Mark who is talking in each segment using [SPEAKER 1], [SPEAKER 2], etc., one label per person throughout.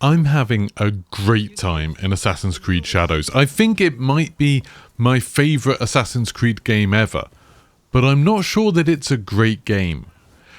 [SPEAKER 1] I'm having a great time in Assassin's Creed Shadows. I think it might be my favourite Assassin's Creed game ever, but I'm not sure that it's a great game.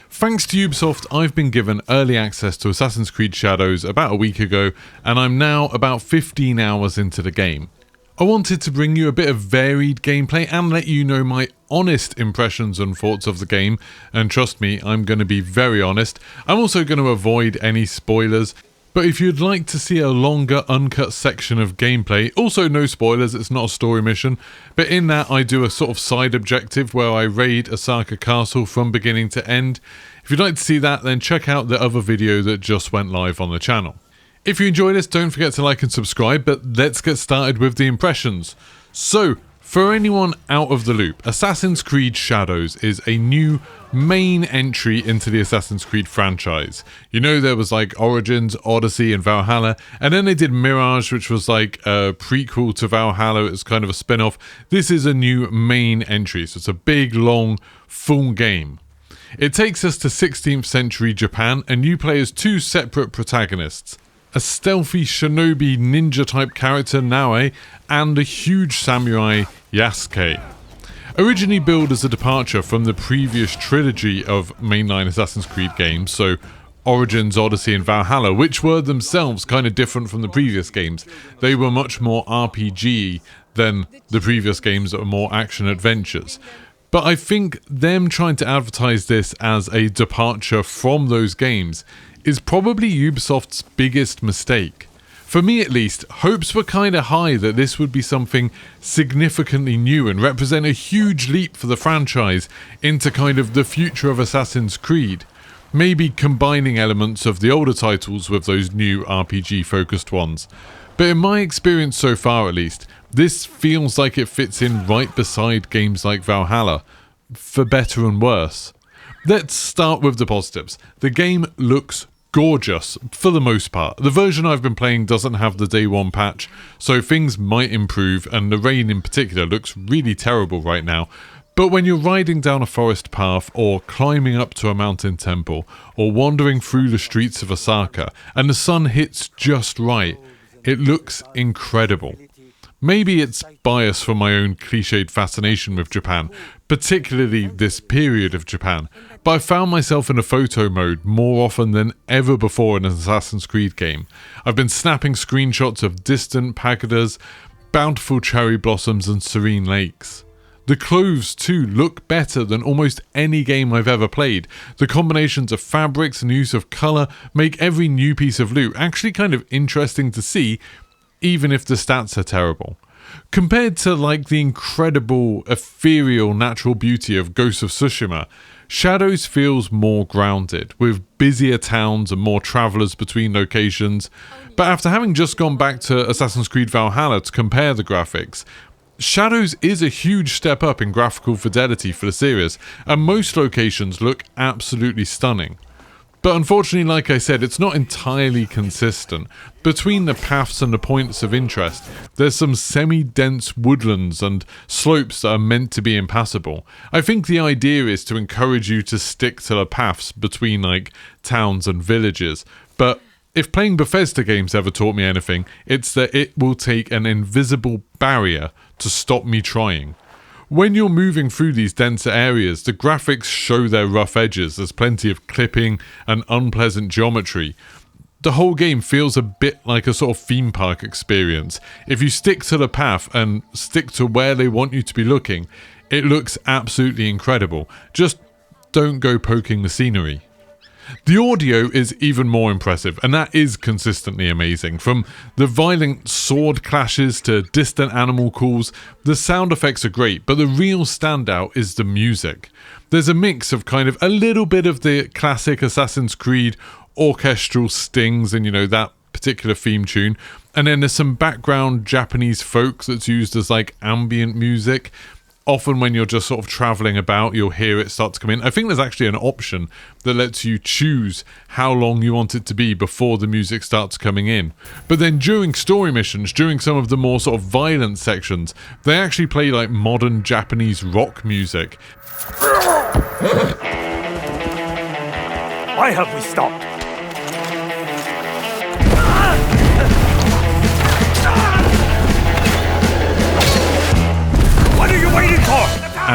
[SPEAKER 1] Thanks to Ubisoft, I've been given early access to Assassin's Creed Shadows about a week ago, and I'm now about 15 hours into the game. I wanted to bring you a bit of varied gameplay and let you know my honest impressions and thoughts of the game, and trust me, I'm going to be very honest. I'm also going to avoid any spoilers. But if you'd like to see a longer uncut section of gameplay, also no spoilers, it's not a story mission, but in that I do a sort of side objective where I raid Osaka Castle from beginning to end. If you'd like to see that, then check out the other video that just went live on the channel. If you enjoyed this, don't forget to like and subscribe, but let's get started with the impressions. So, for anyone out of the loop, Assassin's Creed Shadows is a new main entry into the Assassin's Creed franchise. You know, there was like Origins, Odyssey and Valhalla, and then they did Mirage, which was like a prequel to Valhalla. It's kind of a spin-off. This is a new main entry, so it's a big, long, full game. It takes us to 16th century Japan, and you play as two separate protagonists. A stealthy shinobi ninja type character Naoe and a huge samurai Yasuke. Originally billed as a departure from the previous trilogy of mainline Assassin's Creed games, so Origins, Odyssey and Valhalla, which were themselves kind of different from the previous games. They were much more RPG than the previous games that were more action adventures. But I think them trying to advertise this as a departure from those games is probably Ubisoft's biggest mistake. For me at least, hopes were kind of high that this would be something significantly new and represent a huge leap for the franchise into kind of the future of Assassin's Creed. Maybe combining elements of the older titles with those new RPG focused ones. But in my experience so far at least, this feels like it fits in right beside games like Valhalla, for better and worse. Let's start with the positives. The game looks gorgeous for the most part. The version I've been playing doesn't have the day one patch, so things might improve, and the rain in particular looks really terrible right now. But when you're riding down a forest path, or climbing up to a mountain temple, or wandering through the streets of Osaka, and the sun hits just right, it looks incredible. Maybe it's bias from my own cliched fascination with Japan, particularly this period of Japan, but I found myself in a photo mode more often than ever before in an Assassin's Creed game. I've been snapping screenshots of distant pagodas, bountiful cherry blossoms and serene lakes. The clothes too look better than almost any game I've ever played. The combinations of fabrics and use of colour make every new piece of loot actually kind of interesting to see, even if the stats are terrible. Compared to like the incredible ethereal natural beauty of Ghost of Tsushima, Shadows feels more grounded, with busier towns and more travellers between locations. But after having just gone back to Assassin's Creed Valhalla to compare the graphics, Shadows is a huge step up in graphical fidelity for the series, and most locations look absolutely stunning. But unfortunately, like I said, it's not entirely consistent. Between the paths and the points of interest, there's some semi-dense woodlands and slopes that are meant to be impassable. I think the idea is to encourage you to stick to the paths between like towns and villages, but if playing Bethesda games ever taught me anything, it's that it will take an invisible barrier to stop me trying. When you're moving through these denser areas, the graphics show their rough edges. There's plenty of clipping and unpleasant geometry. The whole game feels a bit like a sort of theme park experience. If you stick to the path and stick to where they want you to be looking, it looks absolutely incredible. Just don't go poking the scenery. The audio is even more impressive, and that is consistently amazing. From the violent sword clashes to distant animal calls, the sound effects are great, but the real standout is the music. There's a mix of kind of a little bit of the classic Assassin's Creed orchestral stings and, you know, that particular theme tune, and then there's some background Japanese folk that's used as like ambient music. Often when you're just sort of travelling about, you'll hear it start to come in. I think there's actually an option that lets you choose how long you want it to be before the music starts coming in. But then during story missions, during some of the more sort of violent sections, they actually play like modern Japanese rock music.
[SPEAKER 2] Why have we stopped?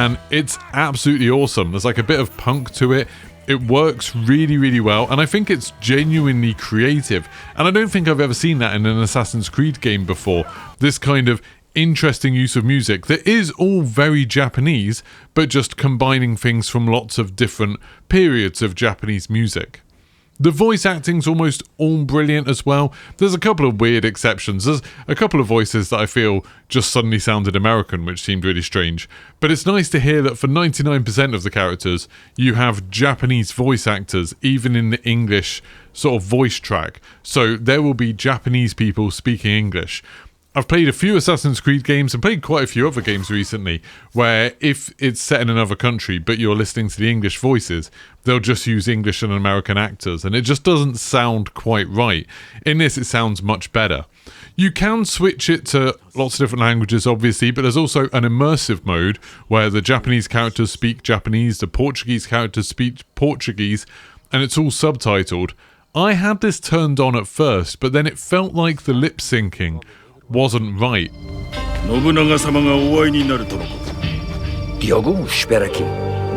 [SPEAKER 1] and it's absolutely awesome. There's like a bit of punk to it. It works really, really well, and I think it's genuinely creative. And I don't think I've ever seen that in an Assassin's Creed game before. This kind of interesting use of music that is all very Japanese, but just combining things from lots of different periods of Japanese music. The voice acting's almost all brilliant as well. There's a couple of weird exceptions. There's a couple of voices that I feel just suddenly sounded American, which seemed really strange. But it's nice to hear that for 99% of the characters, you have Japanese voice actors, even in the English sort of voice track. So there will be Japanese people speaking English. I've played a few Assassin's Creed games and played quite a few other games recently where if it's set in another country but you're listening to the English voices, they'll just use English and American actors, and it just doesn't sound quite right. In this, it sounds much better. You can switch it to lots of different languages, obviously, but there's also an immersive mode where the Japanese characters speak Japanese, the Portuguese characters speak Portuguese, and it's all subtitled. I had this turned on at first, but then it felt like the lip syncing wasn't right.
[SPEAKER 2] Nobunaga-sama ga owai ni naru toroco. Diogo, espera aqui.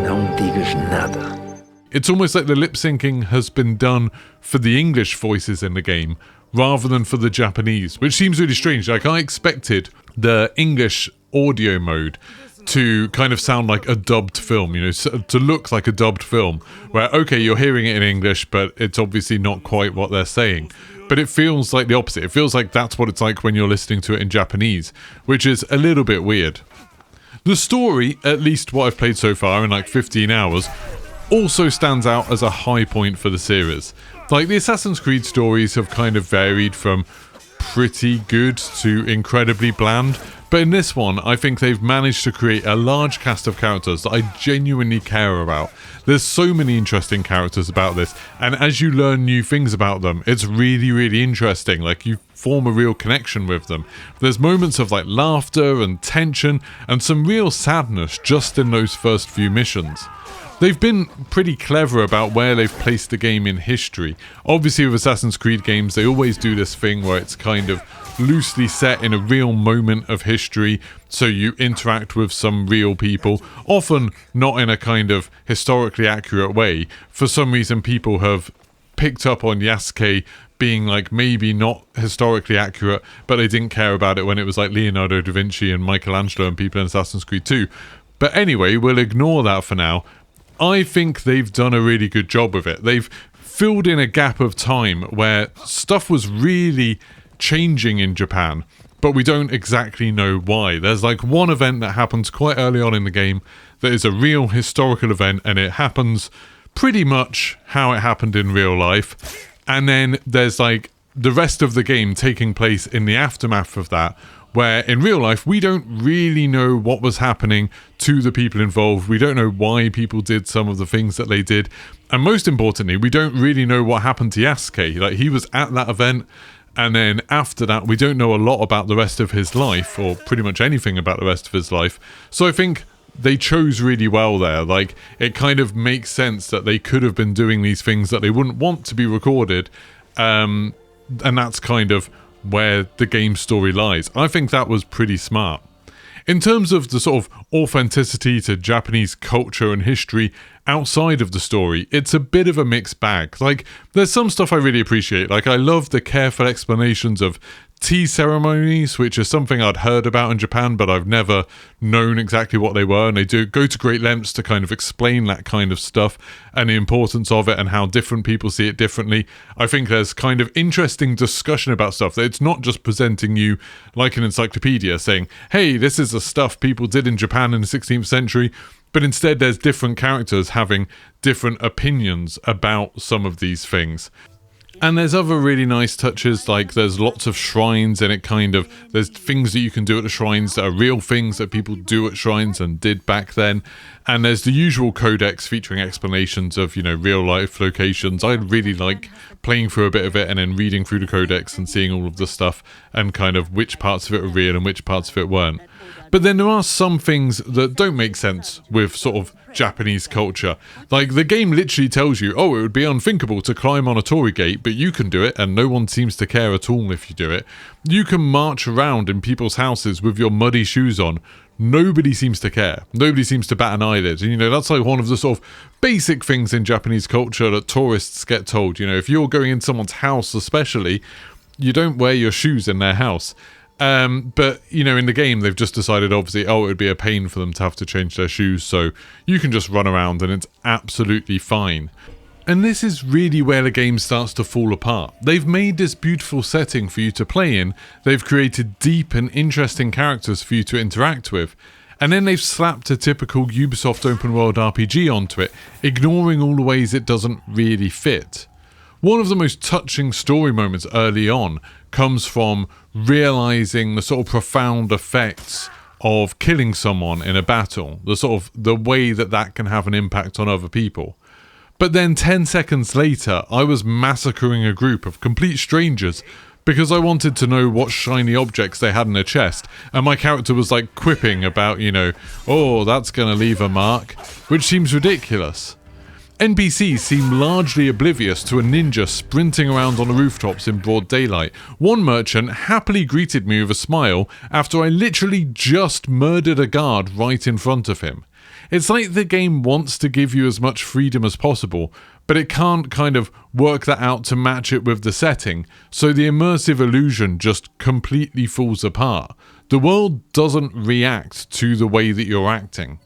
[SPEAKER 2] Não digas nada.
[SPEAKER 1] It's almost like the lip syncing has been done for the English voices in the game rather than for the Japanese, which seems really strange. Like, I expected the English audio mode to kind of sound like a dubbed film, you know, to look like a dubbed film, where, okay, you're hearing it in English, but it's obviously not quite what they're saying. But it feels like the opposite. It feels like that's what it's like when you're listening to it in Japanese, which is a little bit weird. The story, at least what I've played so far in like 15 hours, also stands out as a high point for the series. Like, the Assassin's Creed stories have kind of varied from pretty good to incredibly bland, but in this one, I think they've managed to create a large cast of characters that I genuinely care about. There's so many interesting characters about this, and as you learn new things about them, it's really, really interesting. Like, you form a real connection with them. There's moments of like laughter and tension and some real sadness just in those first few missions. They've been pretty clever about where they've placed the game in history. Obviously with Assassin's Creed games, they always do this thing where it's kind of loosely set in a real moment of history, so you interact with some real people, often not in a kind of historically accurate way. For some reason, people have picked up on Yasuke being like maybe not historically accurate, but they didn't care about it when it was like Leonardo da Vinci and Michelangelo and people in Assassin's Creed 2. But anyway, we'll ignore that for now. I think they've done a really good job with it. They've filled in a gap of time where stuff was really changing in Japan, but we don't exactly know why. There's like one event that happens quite early on in the game that is a real historical event, and it happens pretty much how it happened in real life. And then there's like the rest of the game taking place in the aftermath of that, where in real life we don't really know what was happening to the people involved. We don't know why people did some of the things that they did, and most importantly, we don't really know what happened to Yasuke. Like, he was at that event, and then after that we don't know a lot about the rest of his life, or pretty much anything about the rest of his life. So I think they chose really well there. Like, it kind of makes sense that they could have been doing these things that they wouldn't want to be recorded, and that's kind of where the game story lies. I think that was pretty smart. In terms of the sort of authenticity to Japanese culture and history outside of the story, it's a bit of a mixed bag. Like, there's some stuff I really appreciate. Like, I love the careful explanations of tea ceremonies, which is something I'd heard about in Japan, but I've never known exactly what they were, and they do go to great lengths to kind of explain that kind of stuff and the importance of it and how different people see it differently. I think there's kind of interesting discussion about stuff, that it's not just presenting you like an encyclopedia saying, hey, this is the stuff people did in Japan in the 16th century, but instead there's different characters having different opinions about some of these things. And there's other really nice touches, like there's lots of shrines, and it kind of, there's things that you can do at the shrines that are real things that people do at shrines and did back then. And there's the usual codex featuring explanations of, you know, real life locations. I really like playing through a bit of it and then reading through the codex and seeing all of the stuff and kind of which parts of it are real and which parts of it weren't. But then there are some things that don't make sense with sort of Japanese culture. Like, the game literally tells you, oh, it would be unthinkable to climb on a torii gate, but you can do it, and no one seems to care at all if you do it. You can march around in people's houses with your muddy shoes on. Nobody seems to care. Nobody seems to bat an eyelid. And, you know, that's like one of the sort of basic things in Japanese culture that tourists get told. You know, if you're going in someone's house especially, you don't wear your shoes in their house. But, you know, in the game, they've just decided, obviously, oh, it would be a pain for them to have to change their shoes, so you can just run around and it's absolutely fine. And this is really where the game starts to fall apart. They've made this beautiful setting for you to play in, they've created deep and interesting characters for you to interact with, and then they've slapped a typical Ubisoft open world RPG onto it, ignoring all the ways it doesn't really fit. One of the most touching story moments early on comes from realizing the sort of profound effects of killing someone in a battle, the way that can have an impact on other people. But then 10 seconds later, I was massacring a group of complete strangers because I wanted to know what shiny objects they had in their chest, and my character was like quipping about, you know, oh, that's gonna leave a mark, which seems ridiculous. NPCs seem largely oblivious to a ninja sprinting around on the rooftops in broad daylight. One merchant happily greeted me with a smile after I literally just murdered a guard right in front of him. It's like the game wants to give you as much freedom as possible, but it can't kind of work that out to match it with the setting, so the immersive illusion just completely falls apart. The world doesn't react to the way that you're acting.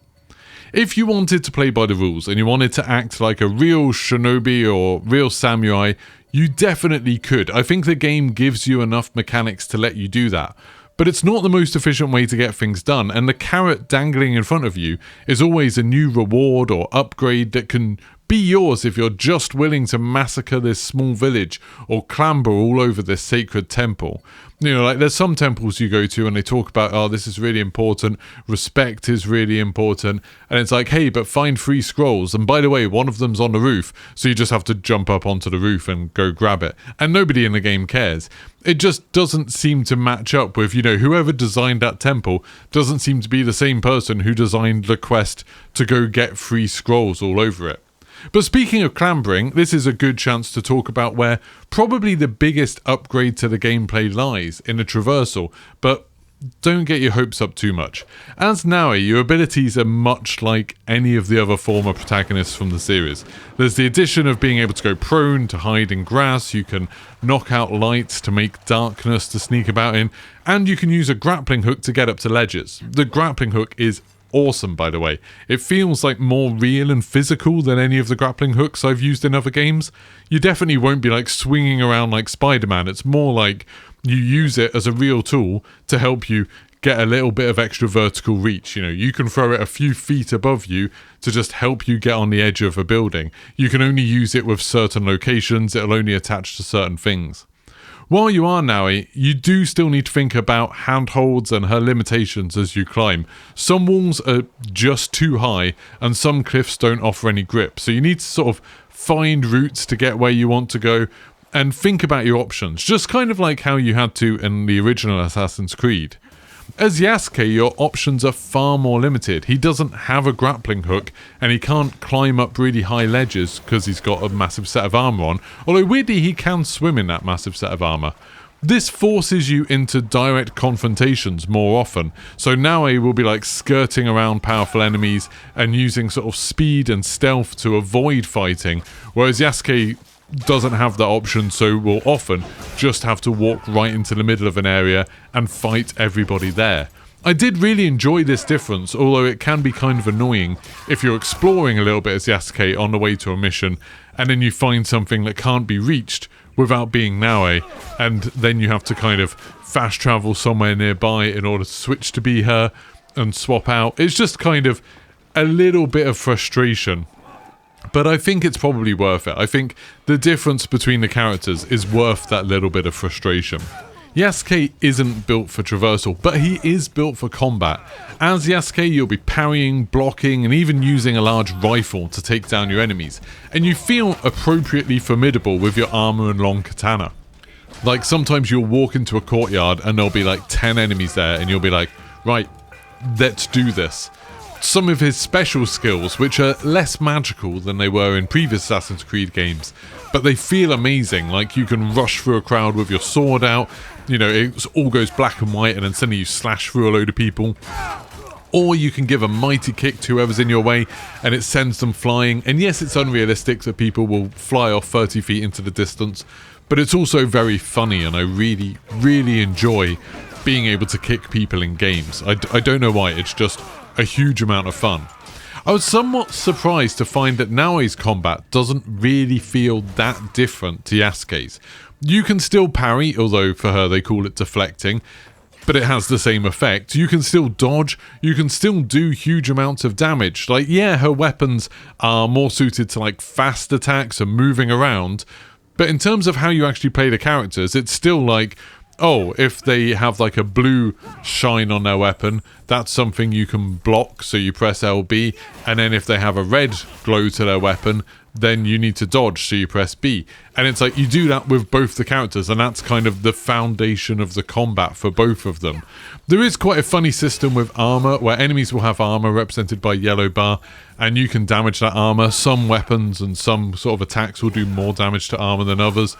[SPEAKER 1] If you wanted to play by the rules and you wanted to act like a real shinobi or real samurai, you definitely could. I think the game gives you enough mechanics to let you do that. But it's not the most efficient way to get things done, and the carrot dangling in front of you is always a new reward or upgrade that can be yours if you're just willing to massacre this small village or clamber all over this sacred temple. You know, like there's some temples you go to and they talk about, oh, this is really important, respect is really important, and it's like, hey, but find 3 scrolls, and by the way, one of them's on the roof, so you just have to jump up onto the roof and go grab it, and nobody in the game cares. It just doesn't seem to match up with, you know, whoever designed that temple doesn't seem to be the same person who designed the quest to go get 3 scrolls all over it. But speaking of clambering, this is a good chance to talk about where probably the biggest upgrade to the gameplay lies, in the Traversal, but don't get your hopes up too much. As Naoi, your abilities are much like any of the other former protagonists from the series. There's the addition of being able to go prone to hide in grass, you can knock out lights to make darkness to sneak about in, and you can use a grappling hook to get up to ledges. The grappling hook is awesome, by the way. It feels like more real and physical than any of the grappling hooks I've used in other games. You definitely won't be like swinging around like Spider-Man. It's more like you use it as a real tool to help you get a little bit of extra vertical reach. You know, you can throw it a few feet above you to just help you get on the edge of a building. You can only use it with certain locations. It'll only attach to certain things. While you are Naoi, you do still need to think about handholds and her limitations as you climb. Some walls are just too high and some cliffs don't offer any grip, so you need to sort of find routes to get where you want to go and think about your options, just kind of like how you had to in the original Assassin's Creed. As Yasuke, your options are far more limited. He doesn't have a grappling hook and he can't climb up really high ledges because he's got a massive set of armor on, although weirdly he can swim in that massive set of armor. This forces you into direct confrontations more often, so Naoi will be like skirting around powerful enemies and using sort of speed and stealth to avoid fighting, whereas Yasuke doesn't have that option, so will often just have to walk right into the middle of an area and fight everybody there. I did really enjoy this difference, although it can be kind of annoying if you're exploring a little bit as Yasuke on the way to a mission and then you find something that can't be reached without being Naoi, and then you have to kind of fast travel somewhere nearby in order to switch to be her and swap out. It's just kind of a little bit of frustration. But I think it's probably worth it. I think the difference between the characters is worth that little bit of frustration. Yasuke isn't built for traversal, but he is built for combat. As Yasuke, you'll be parrying, blocking, and even using a large rifle to take down your enemies. And you feel appropriately formidable with your armor and long katana. Like sometimes you'll walk into a courtyard and there'll be like 10 enemies there and you'll be like, right, let's do this. Some of his special skills, which are less magical than they were in previous Assassin's Creed games, but they feel amazing. Like, you can rush through a crowd with your sword out, you know, it all goes black and white and then suddenly you slash through a load of people. Or you can give a mighty kick to whoever's in your way and it sends them flying. And yes, it's unrealistic that people will fly off 30 feet into the distance, but it's also very funny, and I really, really enjoy being able to kick people in games. I don't know why, it's just a huge amount of fun. I was somewhat surprised to find that Naoe's combat doesn't really feel that different to Yasuke's. You can still parry, although for her they call it deflecting, but it has the same effect. You can still dodge, you can still do huge amounts of damage. Like, yeah, her weapons are more suited to like fast attacks and moving around, but in terms of how you actually play the characters, it's still like, oh, if they have like a blue shine on their weapon, that's something you can block, so you press LB, and then if they have a red glow to their weapon, then you need to dodge, so you press B. And it's like, you do that with both the characters, and that's kind of the foundation of the combat for both of them. There is quite a funny system with armor, where enemies will have armor represented by yellow bar, and you can damage that armor. Some weapons and some sort of attacks will do more damage to armor than others,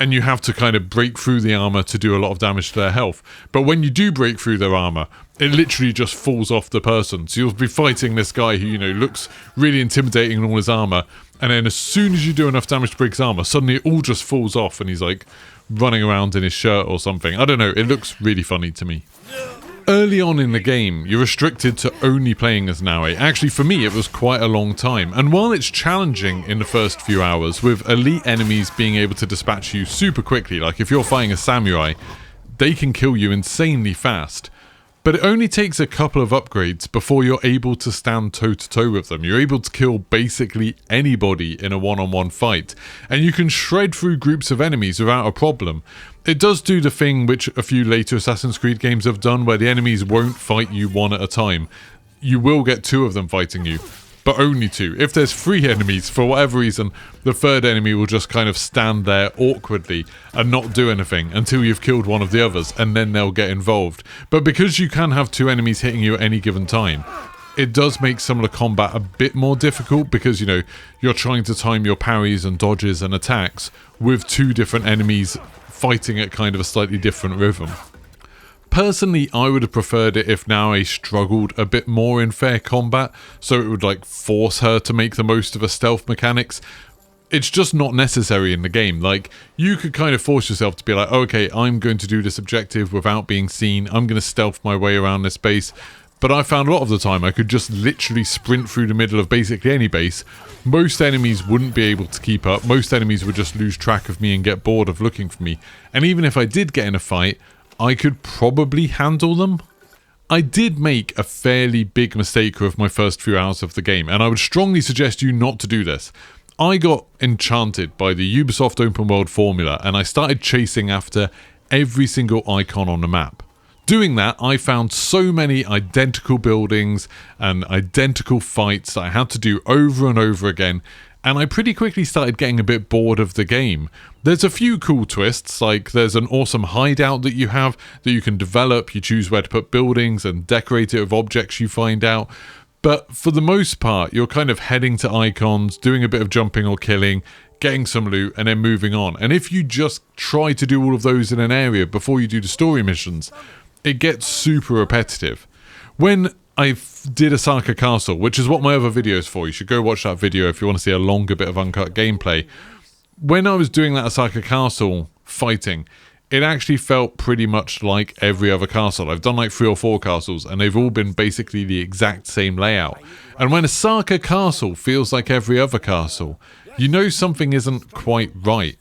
[SPEAKER 1] and you have to kind of break through the armor to do a lot of damage to their health. But when you do break through their armor, it literally just falls off the person. So you'll be fighting this guy who, you know, looks really intimidating in all his armor, and then as soon as you do enough damage to break his armor, suddenly it all just falls off and he's like running around in his shirt or something. I don't know, it looks really funny to me. Early on in the game, you're restricted to only playing as Naoe. Actually, for me, it was quite a long time. And while it's challenging in the first few hours, with elite enemies being able to dispatch you super quickly, like if you're fighting a samurai, they can kill you insanely fast. But it only takes a couple of upgrades before you're able to stand toe-to-toe with them. You're able to kill basically anybody in a one-on-one fight, and you can shred through groups of enemies without a problem. It does do the thing which a few later Assassin's Creed games have done, where the enemies won't fight you one at a time. You will get two of them fighting you, but only two. If there's three enemies, for whatever reason, the third enemy will just kind of stand there awkwardly and not do anything until you've killed one of the others, and then they'll get involved. But because you can have two enemies hitting you at any given time, it does make some of the combat a bit more difficult, because, you know, you're trying to time your parries and dodges and attacks with two different enemies fighting at kind of a slightly different rhythm. Personally, I would have preferred it if Naoe struggled a bit more in fair combat, so it would like force her to make the most of her stealth mechanics. It's just not necessary in the game. Like, you could kind of force yourself to be like, okay, I'm going to do this objective without being seen, I'm going to stealth my way around this base. But I found a lot of the time I could just literally sprint through the middle of basically any base. Most enemies wouldn't be able to keep up. Most enemies would just lose track of me and get bored of looking for me. And even if I did get in a fight, I could probably handle them. I did make a fairly big mistake with my first few hours of the game, and I would strongly suggest you not to do this. I got enchanted by the Ubisoft open world formula, and I started chasing after every single icon on the map. Doing that, I found so many identical buildings and identical fights that I had to do over and over again, and I pretty quickly started getting a bit bored of the game. There's a few cool twists, like there's an awesome hideout that you have that you can develop. You choose where to put buildings and decorate it with objects you find out. But for the most part, you're kind of heading to icons, doing a bit of jumping or killing, getting some loot, and then moving on. And if you just try to do all of those in an area before you do the story missions, it gets super repetitive. When I did Osaka Castle, which is what my other video is for, you should go watch that video if you want to see a longer bit of uncut gameplay. When I was doing that Osaka Castle fighting, it actually felt pretty much like every other castle. I've done like 3 or 4 castles, and they've all been basically the exact same layout. And when Osaka Castle feels like every other castle, you know something isn't quite right.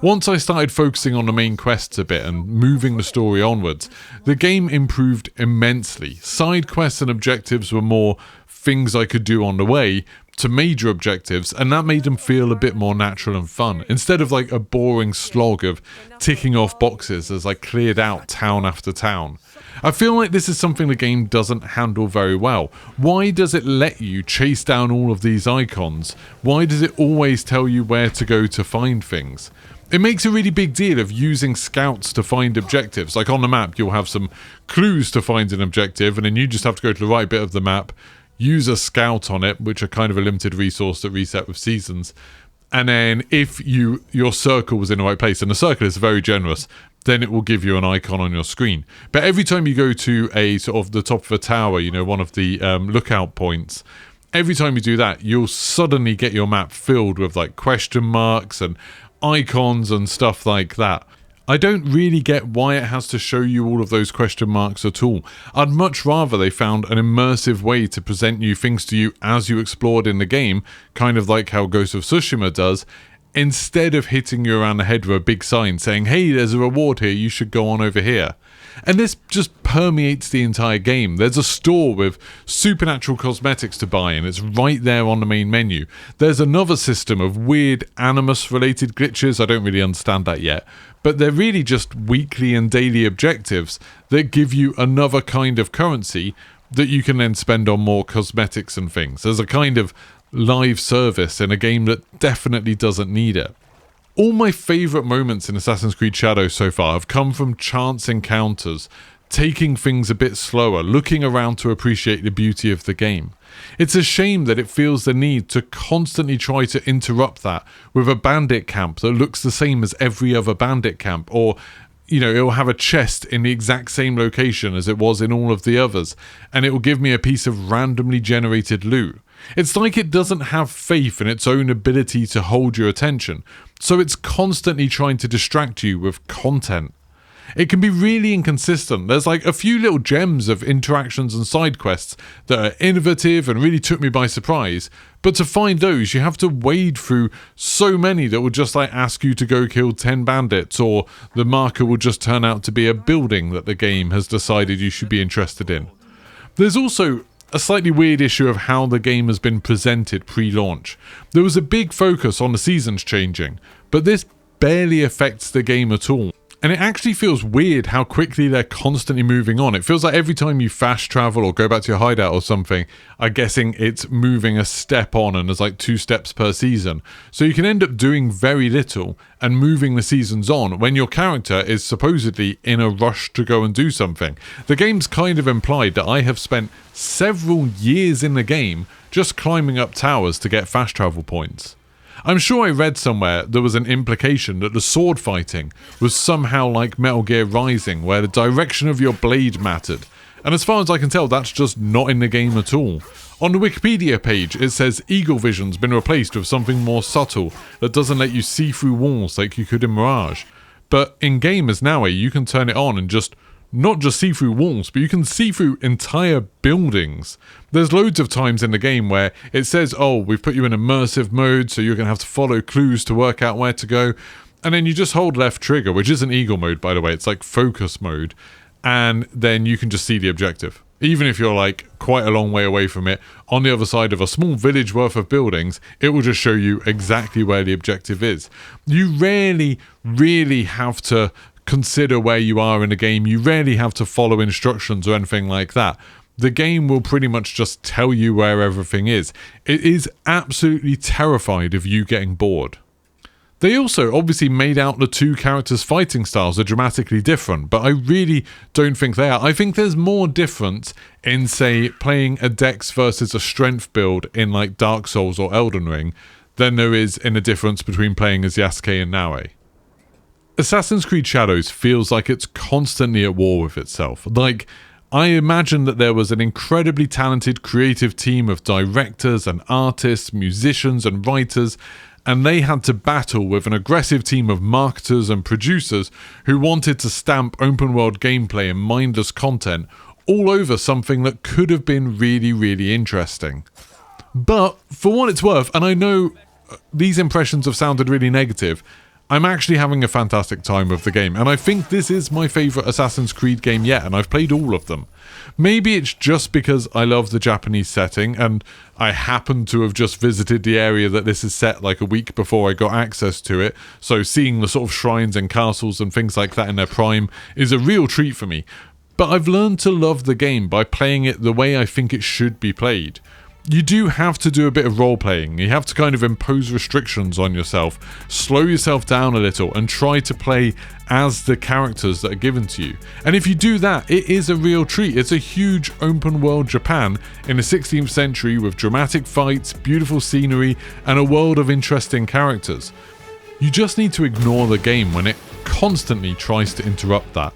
[SPEAKER 1] Once I started focusing on the main quests a bit and moving the story onwards, the game improved immensely. Side quests and objectives were more things I could do on the way to major objectives, and that made them feel a bit more natural and fun, instead of like a boring slog of ticking off boxes as I cleared out town after town. I feel like this is something the game doesn't handle very well. Why does it let you chase down all of these icons? Why does it always tell you where to go to find things? It makes a really big deal of using scouts to find objectives. Like on the map, you'll have some clues to find an objective, and then you just have to go to the right bit of the map, use a scout on it, which are kind of a limited resource that reset with seasons. And then if your circle was in the right place, and the circle is very generous, then it will give you an icon on your screen. But every time you go to a sort of the top of a tower, you know, one of the lookout points, every time you do that, you'll suddenly get your map filled with like question marks and icons and stuff like that. I don't really get why it has to show you all of those question marks at all. I'd much rather they found an immersive way to present you things to you as you explored in the game, kind of like how Ghost of Tsushima does, instead of hitting you around the head with a big sign saying, hey, there's a reward here, you should go on over here. And this just permeates the entire game. There's a store with supernatural cosmetics to buy, and it's right there on the main menu. There's another system of weird Animus-related glitches. I don't really understand that yet. But they're really just weekly and daily objectives that give you another kind of currency that you can then spend on more cosmetics and things. There's a kind of live service in a game that definitely doesn't need it. All my favourite moments in Assassin's Creed Shadows so far have come from chance encounters, taking things a bit slower, looking around to appreciate the beauty of the game. It's a shame that it feels the need to constantly try to interrupt that with a bandit camp that looks the same as every other bandit camp, or you know, it'll have a chest in the exact same location as it was in all of the others, and it will give me a piece of randomly generated loot. It's like it doesn't have faith in its own ability to hold your attention, so it's constantly trying to distract you with content. It can be really inconsistent. There's like a few little gems of interactions and side quests that are innovative and really took me by surprise, but to find those you have to wade through so many that will just like ask you to go kill 10 bandits, or the marker will just turn out to be a building that the game has decided you should be interested in. There's also a slightly weird issue of how the game has been presented pre-launch. There was a big focus on the seasons changing, but this barely affects the game at all. And it actually feels weird how quickly they're constantly moving on. It feels like every time you fast travel or go back to your hideout or something, I'm guessing it's moving a step on, and there's like 2 steps per season. So you can end up doing very little and moving the seasons on when your character is supposedly in a rush to go and do something. The game's kind of implied that I have spent several years in the game just climbing up towers to get fast travel points. I'm sure I read somewhere there was an implication that the sword fighting was somehow like Metal Gear Rising, where the direction of your blade mattered. And as far as I can tell, that's just not in the game at all. On the Wikipedia page, it says Eagle Vision's been replaced with something more subtle that doesn't let you see through walls like you could in Mirage. But in game as now, you can turn it on and just not just see through walls, but you can see through entire buildings. There's loads of times in the game where it says, oh, we've put you in immersive mode, so you're going to have to follow clues to work out where to go. And then you just hold left trigger, which isn't eagle mode, by the way. It's like focus mode. And then you can just see the objective. Even if you're like quite a long way away from it, on the other side of a small village worth of buildings, it will just show you exactly where the objective is. You rarely really have to consider where you are in the game. You rarely have to follow instructions or anything like that. The game will pretty much just tell you where everything is. It is absolutely terrified of you getting bored. They also obviously made out the 2 characters' fighting styles are dramatically different, but I really don't think they are. I think there's more difference in, say, playing a Dex versus a Strength build in like Dark Souls or Elden Ring than there is in the difference between playing as Yasuke and Naue. Assassin's Creed Shadows feels like it's constantly at war with itself. Like, I imagine that there was an incredibly talented creative team of directors and artists, musicians and writers, and they had to battle with an aggressive team of marketers and producers who wanted to stamp open world gameplay and mindless content all over something that could have been really, really interesting. But for what it's worth, and I know these impressions have sounded really negative, I'm actually having a fantastic time with the game, and I think this is my favourite Assassin's Creed game yet, and I've played all of them. Maybe it's just because I love the Japanese setting, and I happen to have just visited the area that this is set like a week before I got access to it, so seeing the sort of shrines and castles and things like that in their prime is a real treat for me. But I've learned to love the game by playing it the way I think it should be played. you do have to do a bit of role playing. You have to kind of impose restrictions on yourself, slow yourself down a little, and try to play as the characters that are given to you. And if you do that, it is a real treat. It's a huge open world Japan in the 16th century with dramatic fights, beautiful scenery, and a world of interesting characters. You just need to ignore the game when it constantly tries to interrupt that.